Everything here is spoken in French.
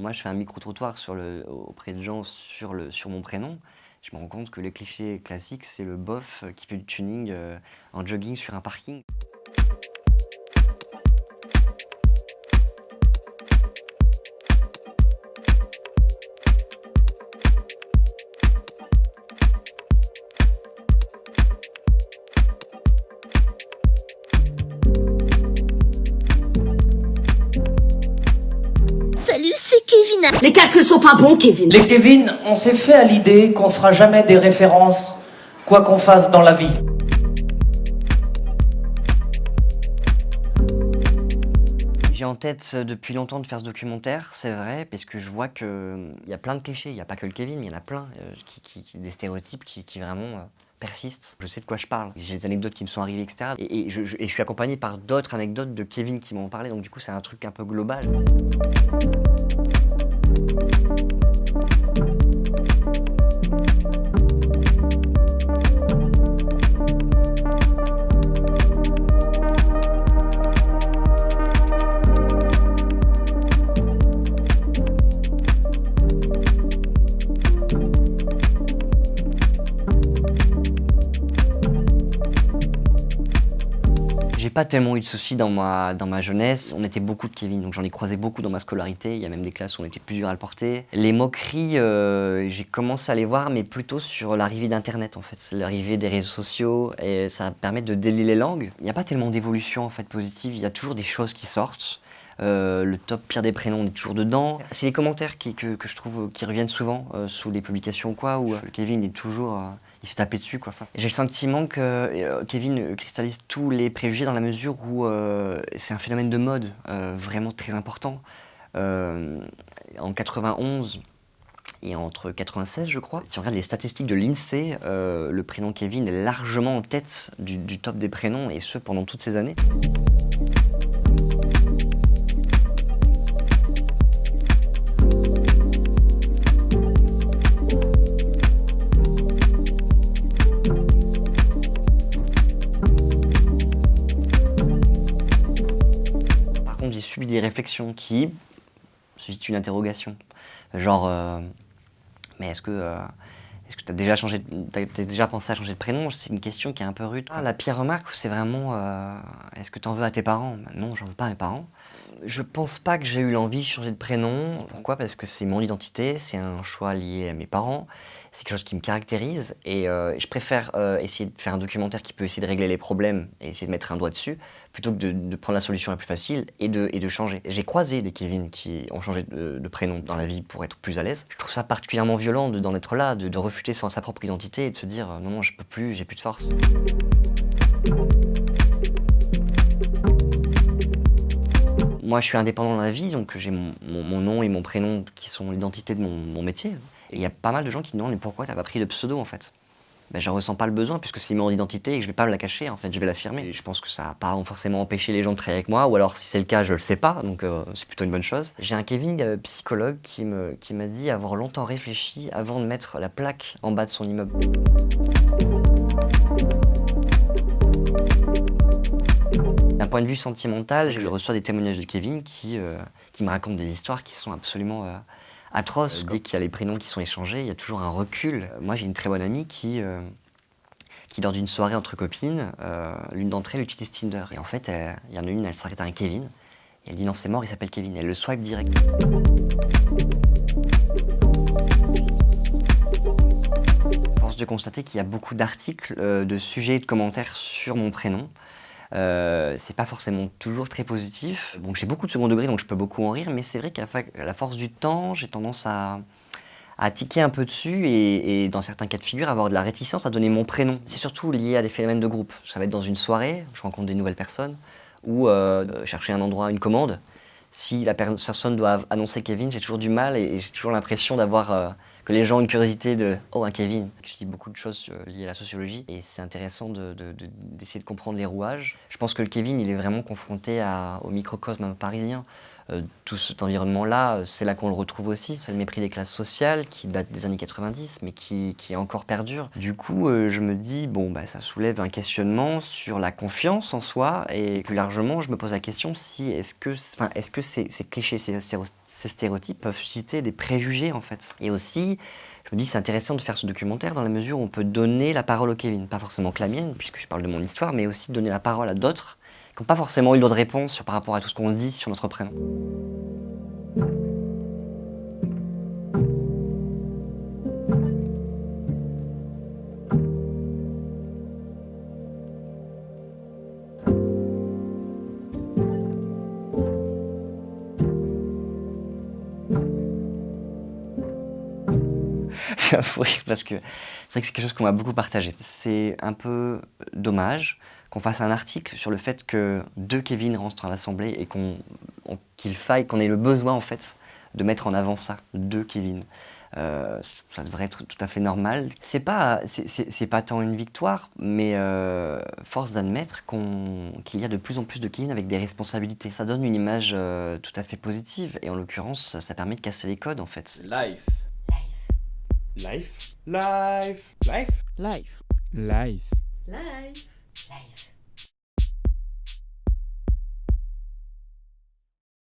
moi je fais un micro-trottoir auprès de gens sur mon prénom, je me rends compte que les clichés classiques, c'est le bof qui fait du tuning en jogging sur un parking. Salut, c'est Kevin. Les calculs sont pas bons, Kevin. Les Kevin, on s'est fait à l'idée qu'on sera jamais des références, quoi qu'on fasse dans la vie. J'ai en tête depuis longtemps de faire ce documentaire, c'est vrai, parce que je vois qu'il y a plein de clichés, il n'y a pas que le Kevin, mais il y en a plein, des stéréotypes qui vraiment persistent. Je sais de quoi je parle, j'ai des anecdotes qui me sont arrivées, etc. Et je suis accompagné par d'autres anecdotes de Kevin qui m'ont parlé, donc du coup c'est un truc un peu global. J'ai pas tellement eu de soucis dans ma jeunesse. On était beaucoup de Kevin, donc j'en ai croisé beaucoup dans ma scolarité. Il y a même des classes où on était plusieurs à le porter. Les moqueries, j'ai commencé à les voir, mais plutôt sur l'arrivée d'Internet en fait. L'arrivée des réseaux sociaux, et ça permet de délier les langues. Il n'y a pas tellement d'évolution en fait positive, il y a toujours des choses qui sortent. Le top pire des prénoms, on est toujours dedans. C'est les commentaires que je trouve qui reviennent souvent sous les publications ou quoi, où le Kevin est toujours... il se tapait dessus quoi. Enfin, j'ai le sentiment que Kevin cristallise tous les préjugés dans la mesure où c'est un phénomène de mode vraiment très important. En 91 et entre 96 je crois, si on regarde les statistiques de l'INSEE, le prénom Kevin est largement en tête du top des prénoms, et ce pendant toutes ces années. J'ai subi des réflexions qui suscitent une interrogation. Genre, mais est-ce que tu as déjà pensé à changer de prénom? C'est une question qui est un peu rude. La pire remarque, c'est vraiment, est-ce que tu en veux à tes parents? Non, j'en veux pas à mes parents. Je pense pas que j'ai eu l'envie de changer de prénom. Pourquoi? Parce que c'est mon identité, c'est un choix lié à mes parents, c'est quelque chose qui me caractérise, et je préfère essayer de faire un documentaire qui peut essayer de régler les problèmes et essayer de mettre un doigt dessus, plutôt que de prendre la solution la plus facile et de changer. J'ai croisé des Kevin qui ont changé de prénom dans la vie pour être plus à l'aise. Je trouve ça particulièrement violent d'en être là, de refuter sa propre identité et de se dire non, je peux plus, j'ai plus de force. Moi, je suis indépendant dans la vie, donc j'ai mon nom et mon prénom qui sont l'identité de mon métier. Et il y a pas mal de gens qui me demandent mais pourquoi t'as pas pris de pseudo en fait? Ben, j'en ressens pas le besoin puisque c'est mon identité et que je vais pas me la cacher, en fait, je vais l'affirmer. Et je pense que ça va pas forcément empêcher les gens de travailler avec moi, ou alors si c'est le cas, je le sais pas, donc c'est plutôt une bonne chose. J'ai un Kevin psychologue qui m'a dit avoir longtemps réfléchi avant de mettre la plaque en bas de son immeuble. D'un point de vue sentimental, je reçois des témoignages de Kevin qui me racontent des histoires qui sont absolument atroces. Dès qu'il y a les prénoms qui sont échangés, il y a toujours un recul. Moi, j'ai une très bonne amie qui lors d'une soirée entre copines, l'une d'entre elles utilise Tinder. Et en fait, il y en a une, elle s'arrête à un Kevin, et elle dit non, c'est mort, il s'appelle Kevin. Elle le swipe direct. Force de constater qu'il y a beaucoup d'articles, de sujets et de commentaires sur mon prénom. C'est pas forcément toujours très positif. Bon, j'ai beaucoup de second degré, donc je peux beaucoup en rire, mais c'est vrai qu'à la force du temps, j'ai tendance à tiquer un peu dessus et dans certains cas de figure, avoir de la réticence à donner mon prénom. C'est surtout lié à des phénomènes de groupe. Ça va être dans une soirée, je rencontre des nouvelles personnes, ou chercher un endroit, une commande. Si la personne doit annoncer Kevin, j'ai toujours du mal et j'ai toujours l'impression d'avoir que les gens ont une curiosité de « Oh, un Kevin ». Je lis beaucoup de choses liées à la sociologie et c'est intéressant d'essayer de comprendre les rouages. Je pense que le Kevin, il est vraiment confronté au microcosme parisien. Tout cet environnement-là, c'est là qu'on le retrouve aussi. C'est le mépris des classes sociales qui date des années 90, mais qui encore perdure. Du coup, je me dis, bon, bah, ça soulève un questionnement sur la confiance en soi, et plus largement, je me pose la question si est-ce que ces clichés, ces stéréotypes peuvent susciter des préjugés en fait. Et aussi, je me dis c'est intéressant de faire ce documentaire dans la mesure où on peut donner la parole au Kevin, pas forcément que la mienne, puisque je parle de mon histoire, mais aussi donner la parole à d'autres qui n'ont pas forcément eu l'autre réponse par rapport à tout ce qu'on dit sur notre prénom. J'ai un fou rire parce que c'est vrai que c'est quelque chose qu'on m'a beaucoup partagé. C'est un peu dommage qu'on fasse un article sur le fait que 2 Kevin rentrent à l'Assemblée et qu'il faille, qu'on ait le besoin en fait de mettre en avant ça, 2 Kevin. Ça devrait être tout à fait normal. C'est pas tant une victoire, mais force d'admettre qu'il y a de plus en plus de Kevin avec des responsabilités. Ça donne une image tout à fait positive et en l'occurrence, ça permet de casser les codes en fait. Life. Life. Life. Life. Life. Life. Life. Life.